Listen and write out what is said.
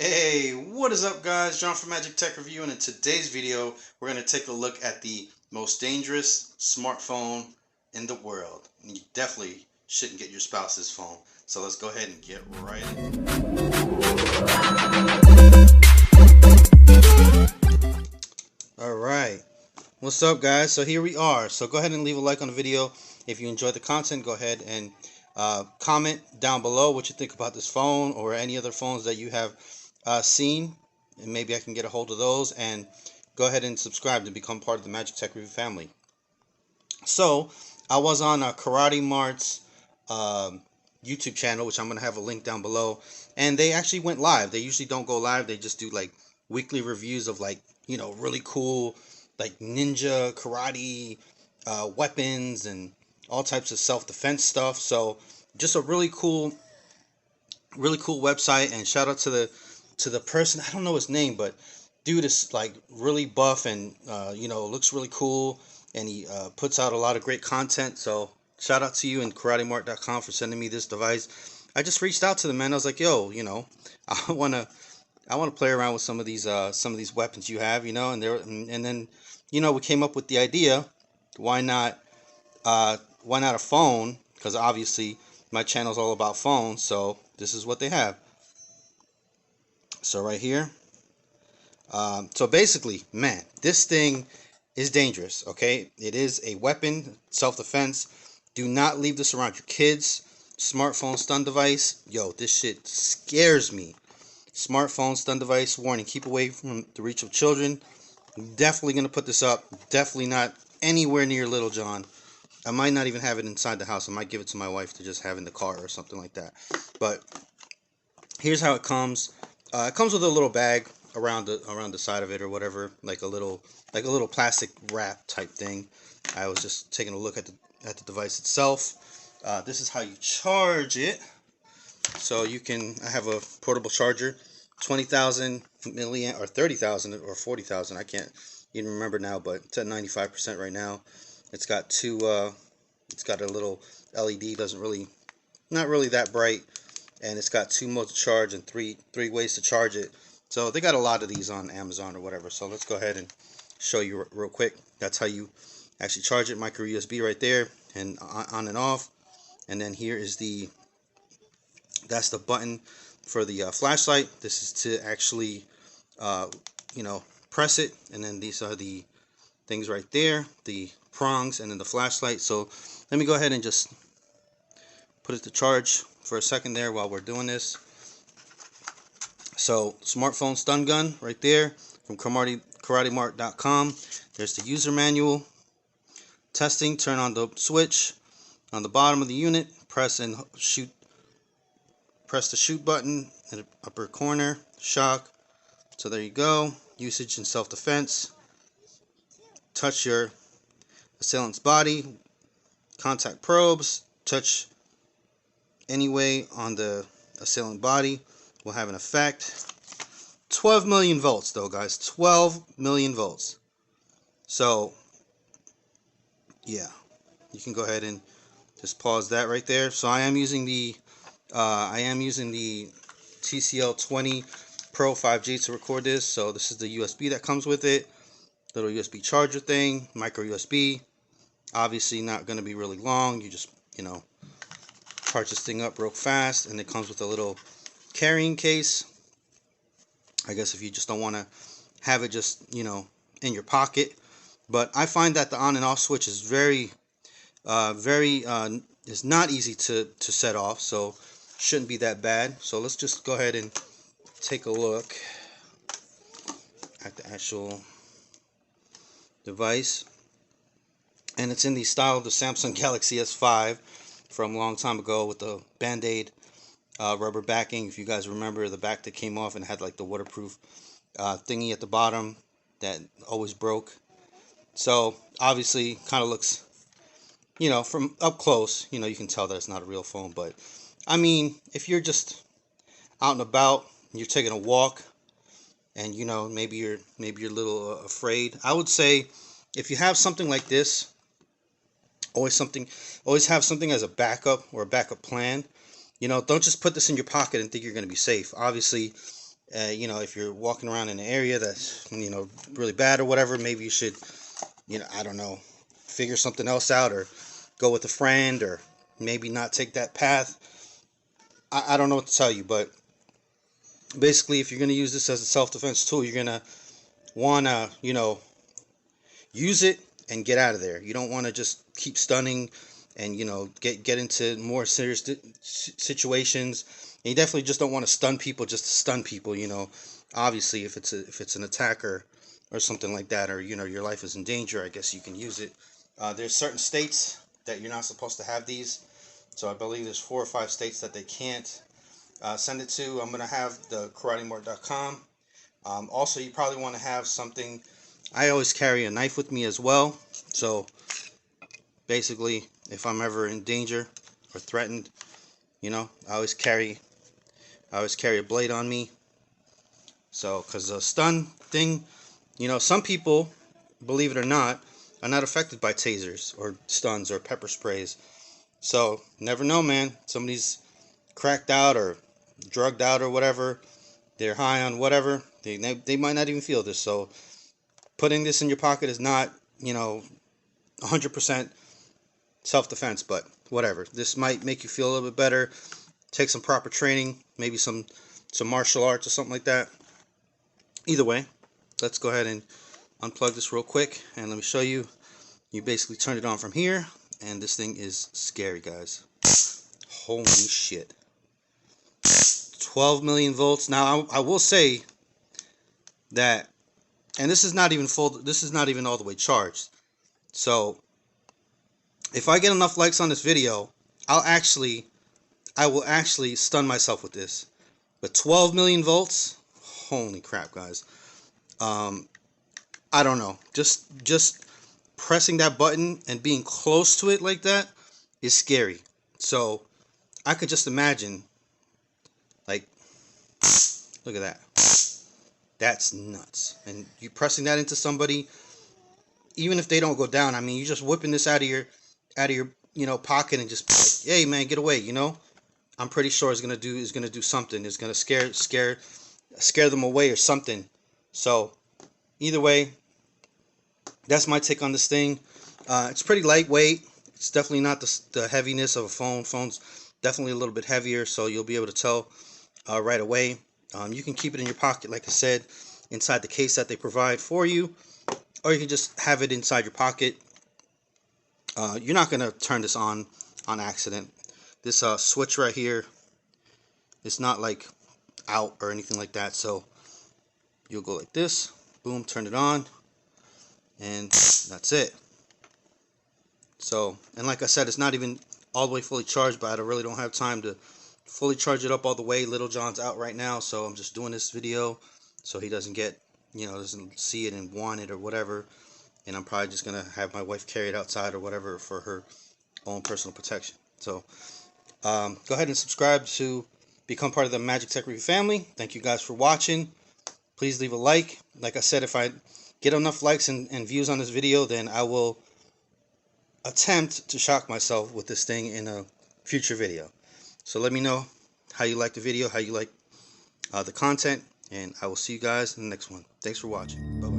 Hey, what is up guys? John from Magic Tech Review, and in today's video we're going to take a look at the most dangerous smartphone in the world. And you definitely shouldn't get your spouse's phone. So let's go ahead and get right in. Alright, what's up guys? So here we are. So go ahead and leave a like on the video. If you enjoyed the content, go ahead and comment down below what you think about this phone or any other phones that you have seen, and maybe I can get a hold of those. And go ahead and subscribe to become part of the Magic Tech Review family. So I was on Karate Mart's YouTube channel, which I'm going to have a link down below, and they actually went live. They usually don't go live. They just do like weekly reviews of like, you know, really cool like ninja karate weapons and all types of self-defense stuff. So just a really cool website. And shout out to the person, I don't know his name, but dude is like really buff and you know, looks really cool, and he puts out a lot of great content. So shout out to you and karatemart.com for sending me this device. I just reached out to them, man. I was like, yo, you know, I want to play around with some of these weapons you have, you know. And then, you know, we came up with the idea, why not a phone? Because obviously my channel is all about phones. So this is what they have. So right here. So basically, man, this thing is dangerous. Okay, it is a weapon, self-defense. Do not leave this around your kids. Smartphone stun device. Yo, this shit scares me. Smartphone stun device warning: keep away from the reach of children. Definitely gonna put this up. Definitely not anywhere near Little John. I might not even have it inside the house. I might give it to my wife to just have in the car or something like that. But here's how it comes. It comes with a little bag around the side of it, or whatever, like a little plastic wrap type thing. I was just taking a look at the device itself. This is how you charge it. So you can, I have a portable charger, 20,000 milliamp or 30,000 or 40,000. I can't even remember now, but it's at 95% right now. It's got it's got a little LED, not really that bright, and it's got 2 modes to charge and three ways to charge it. So they got a lot of these on Amazon or whatever. So let's go ahead and show you real quick. That's how you actually charge it. Micro USB right there, and on and off. And then here is that's the button for the flashlight. This is to actually you know, press it, and then these are the things right there, the prongs, and then the flashlight. So let me go ahead and just put it to charge for a second there while we're doing this. So smartphone stun gun right there from karatemart.com. There's the user manual. Testing: turn on the switch on the bottom of the unit, press the shoot button in the upper corner, shock. So there you go. Usage and self-defense. Touch your assailant's body. Contact probes. Touch anyway on the assailant body will have an effect. 12 million volts though, guys. 12 million volts. So yeah, you can go ahead and just pause that right there. So I am using the TCL 20 Pro 5G to record this. So this is the USB that comes with it. Little USB charger thing, micro USB. Obviously not going to be really long. You just, you know, charge this thing up real fast, and it comes with a little carrying case. I guess if you just don't want to have it just, you know, in your pocket. But I find that the on and off switch is is not easy to set off, so shouldn't be that bad. So let's just go ahead and take a look at the actual device. And it's in the style of the Samsung Galaxy S5 from a long time ago, with the Band-Aid rubber backing. If you guys remember, the back that came off and had like the waterproof thingy at the bottom that always broke. So obviously kind of looks, you know, from up close, you know, you can tell that it's not a real phone. But I mean, if you're just out and about, you're taking a walk, and you know, maybe you're a little afraid, I would say if you have something like this, always have something as a backup or a backup plan. You know, don't just put this in your pocket and think you're going to be safe. Obviously, You know, if you're walking around in an area that's, you know, really bad or whatever, maybe you should, you know, I don't know, figure something else out, or go with a friend, or maybe not take that path. I don't know what to tell you, but basically, if you're going to use this as a self-defense tool, you're going to want to, you know, use it and get out of there. You don't want to just keep stunning and, you know, get into more serious situations. And you definitely just don't want to stun people just to stun people, you know. Obviously, if it's an attacker or something like that, or, you know, your life is in danger, I guess you can use it. There's certain states that you're not supposed to have these. So I believe there's 4 or 5 states that they can't send it to. I'm going to have the karatemart.com. Also, you probably want to have something. I always carry a knife with me as well. So basically, if I'm ever in danger or threatened, you know, I always carry a blade on me. So, because the stun thing, you know, some people, believe it or not, are not affected by tasers or stuns or pepper sprays. So, never know, man. Somebody's cracked out or drugged out or whatever. They're high on whatever. They might not even feel this. So, putting this in your pocket is not, you know, 100% self-defense, but whatever. This might make you feel a little bit better. Take some proper training, maybe some martial arts or something like that. Either way, let's go ahead and unplug this real quick, and let me show you. You basically turn it on from here, and this thing is scary, guys. Holy shit. 12 million volts. Now, I will say that, and this is not even full, this is not even all the way charged. So, if I get enough likes on this video, I will actually stun myself with this. But 12 million volts? Holy crap, guys. I don't know. Just pressing that button and being close to it like that is scary. So, I could just imagine, like, look at that. That's nuts. And you pressing that into somebody, even if they don't go down, I mean, you just whipping this out of your you know, pocket and just be like, hey man, get away, you know. I'm pretty sure it's gonna do something. It's gonna scare them away or something. So either way, that's my take on this thing. It's pretty lightweight. It's definitely not the heaviness of a phone. Phone's definitely a little bit heavier, so you'll be able to tell right away. You can keep it in your pocket, like I said, inside the case that they provide for you, or you can just have it inside your pocket. You're not going to turn this on accident. This switch right here, it's not like out or anything like that, so you'll go like this, boom, turn it on, and that's it. So, and like I said, it's not even all the way fully charged, but I really don't have time to fully charge it up all the way. Little John's out right now, so I'm just doing this video so he doesn't get, you know, doesn't see it and want it or whatever. And I'm probably just gonna have my wife carry it outside or whatever for her own personal protection. So go ahead and subscribe to become part of the Magic Tech Review family. Thank you guys for watching. Please leave a like. Like I said, if I get enough likes and views on this video, then I will attempt to shock myself with this thing in a future video. So let me know how you like the video, how you like the content, and I will see you guys in the next one. Thanks for watching. Bye-bye.